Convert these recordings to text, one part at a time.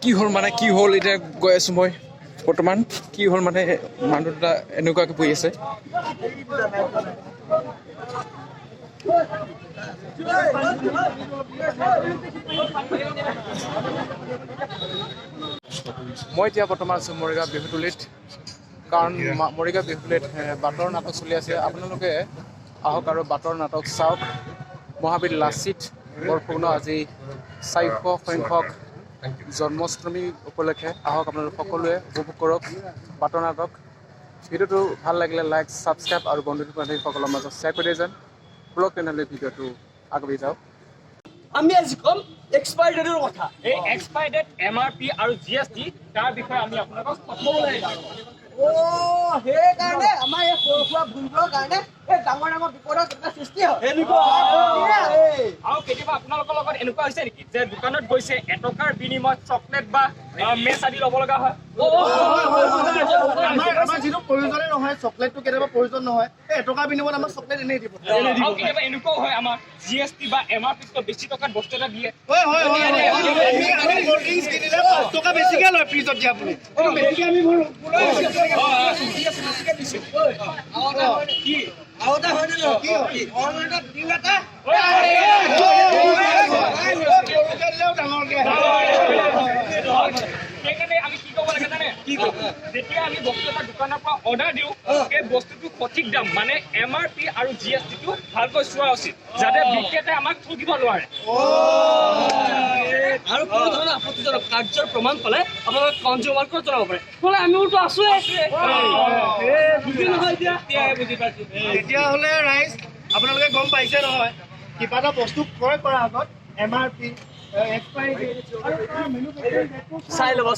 কি হল মানে কি হল এতিয়া গৈ আছো মই বৰ্তমান কি হল মানে মানুহ দুটা এনেকুৱাকে বহি আছে মই এতিয়া বৰ্তমান আছো মৰিগাঁও বিহুতলিত কাৰণ মৰিগাঁও বিহুতলিত বাটৰ নাটক চলি আছে আপোনালোকে আহক আৰু বাটৰ নাটক চাওক মহাবীৰ লাচিত বৰফুকনৰ আজি 400 সংখ্যক জন্মাষ্টমী উপলক্ষে আহক আপোনালোক সকলোৱে উপভোগ কৰক বাটৰ নাটক ভিডিঅ'টো ভাল লাগিলে লাইক সাবস্ক্ৰাইব আৰু বন্ধু বান্ধৱীসকলৰ মাজত শ্বেয়াৰ কৰি দিয়ে যেন ব্লগ তেনেহ'লে ভিডিঅ'টো আগবাঢ়ি যাওক আমি আজি কম এক্সপায়াৰ ডেটৰ কথা এই এক্সপায়াৰ ডেট এমআৰপি আৰু জিএসটি তাৰ বিষয়ে আমি আপোনালোকক ক'বলৈ যাম সেই কাৰণে আমাৰ এই সৰুসুৰা ভুলবোৰৰ কাৰণে এই ডাঙৰ ডাঙৰ বিপদৰ সৃষ্টি হয় আৰু কেতিয়াবা আপোনালোকৰ লগত এনেকুৱা হৈছে নেকি যে দোকানত গৈছে এটকাৰ বিনিময়ত চকলেট বা মেচ আদি ল'ব লগা হয় আমাৰ যিটো প্ৰয়োজনে নহয় চকলেটটো কেতিয়াবা প্ৰয়োজন নহয় এই এটকাৰ বিনিময়ত আমাৰ চকলেট এনেই দিব আৰু কেতিয়াবা এনেকুৱাও হয় আমাৰ জিএসটি বা এমআৰপিতকৈ বেছি টকাত বস্তু এটা দিয়ে আমি কল্ড ড্ৰিংকছ কিনিলে 5 টকা বেছিকে লয় ফ্ৰিজত দিয়া আপুনি বেছিকে আমি কি আওতা হয় নে কি অনলাইনত দিল এটা সেইকাৰণে আমি কি ক'ব লাগে জানে যেতিয়া আমি বস্তু এটা দোকানৰ পৰা অৰ্ডাৰ দিওঁ সেই বস্তুটো সঠিক দাম মানে এমআৰপি আৰু জিএসটিটো ভালকৈ চোৱা উচিত যাতে বিক্ৰেতাই আমাক ঠগিব নোৱাৰে আৰু কোনো ধৰণৰ আপত্তিজনক কাৰ্যৰ প্ৰমাণ পালে আপোনালোকে কনজিউমাৰ কোৰ্টত জনাব পাৰে বোলে আমিওতো আছোৱে বুজি নহয় এতিয়াহে বুজি পাইছো তেতিয়াহ'লে ৰাইজ আপোনালোকে গম পাইছে নহয় কিবা এটা বস্তু ক্ৰয় কৰাৰ আগত এমআৰপি চাই ল'ব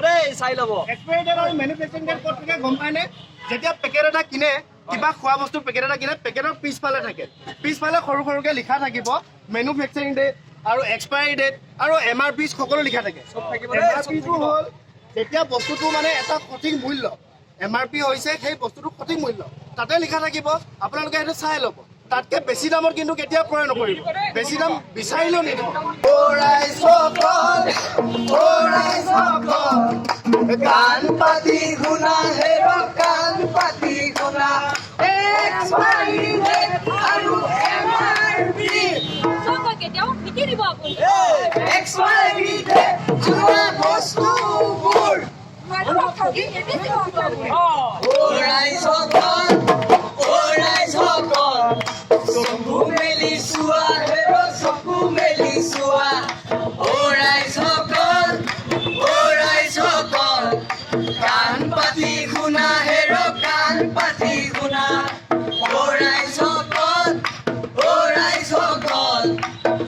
দেই চাই ল'ব এক্সপায়াৰি ডেট আৰু মেনুফেকচাৰিং ডেট ক'ত থাকে গম পায়নে যেতিয়া পেকেট এটা কিনে কিবা খোৱা বস্তু পেকেট এটা কিনে পেকেটৰ পিছফালে থাকে পিছফালে সৰু সৰুকৈ লিখা থাকিব মেনুফেকচাৰিং ডেট আৰু এক্সপায়াৰি ডেট আৰু এমআৰপি সকলো লিখা থাকে এমআৰপিটো হ'ল যেতিয়া বস্তুটো মানে এটা সঠিক মূল্য এমআৰপি হৈছে সেই বস্তুটো সঠিক মূল্য তাতে লিখা থাকিব আপোনালোকে সেইটো চাই ল'ব তাতকে বেছি দামত কিন্তু কেতিয়া ক্ৰয় নকৰিব বেছি দাম বিচাৰিলেও নিদিব কাণ পাতি শুনা হেৰ কাণ পাতি শুনা এক্সপায়াৰি ডেট আৰু এমআৰপি কেতিয়াও শিকি দিব আপুনি এক্সপায়াৰি ডেট যোৱা বস্তুবোৰ চকু মেলি চোৱা হেৰ চকু মেলি চোৱা কাণ পাতি শুনা হেৰ কাণ পাতি শুনা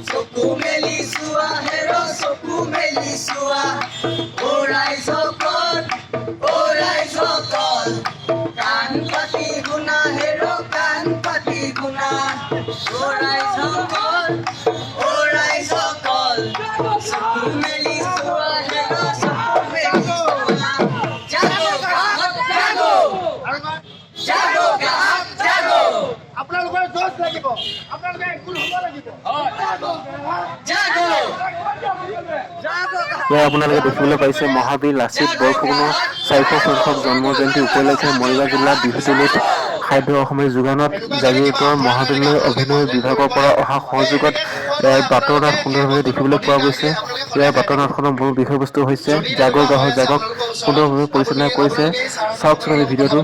চকু মেলি চোৱা হেৰ চকু মেলি চোৱা কাণ পাতি শুনা হেৰ কাণ পাতি শুনা চকু মেলি চোৱা হেৰ চকু মেলি চোৱা আপোনালোকৰ দোষ লাগিব আপোনালোকে একগুণ হ'ব লাগিব আপোনালোকে দেখিবলৈ পাইছে মহাবীৰ লাচিত বৰফুকনৰ 400 সংখ্যক জন্ম জয়ন্তী উপলক্ষে মৰিগাঁও জিলাৰ বিহুতলিত খাদ্য অসমীয়া যোগানত জাগিৰোডৰ মহাবিদ্যালয় অভিনয় বিভাগৰ পৰা অহা সহযোগত বাটৰ নাট সুন্দৰভাৱে দেখিবলৈ পোৱা গৈছে ইয়াৰ বাটৰ নাটখনৰ মূল বিষয়বস্তু হৈছে জাগক সুন্দৰভাৱে পৰিচালনা কৰিছে চাওকচোন ভিডিঅ'টো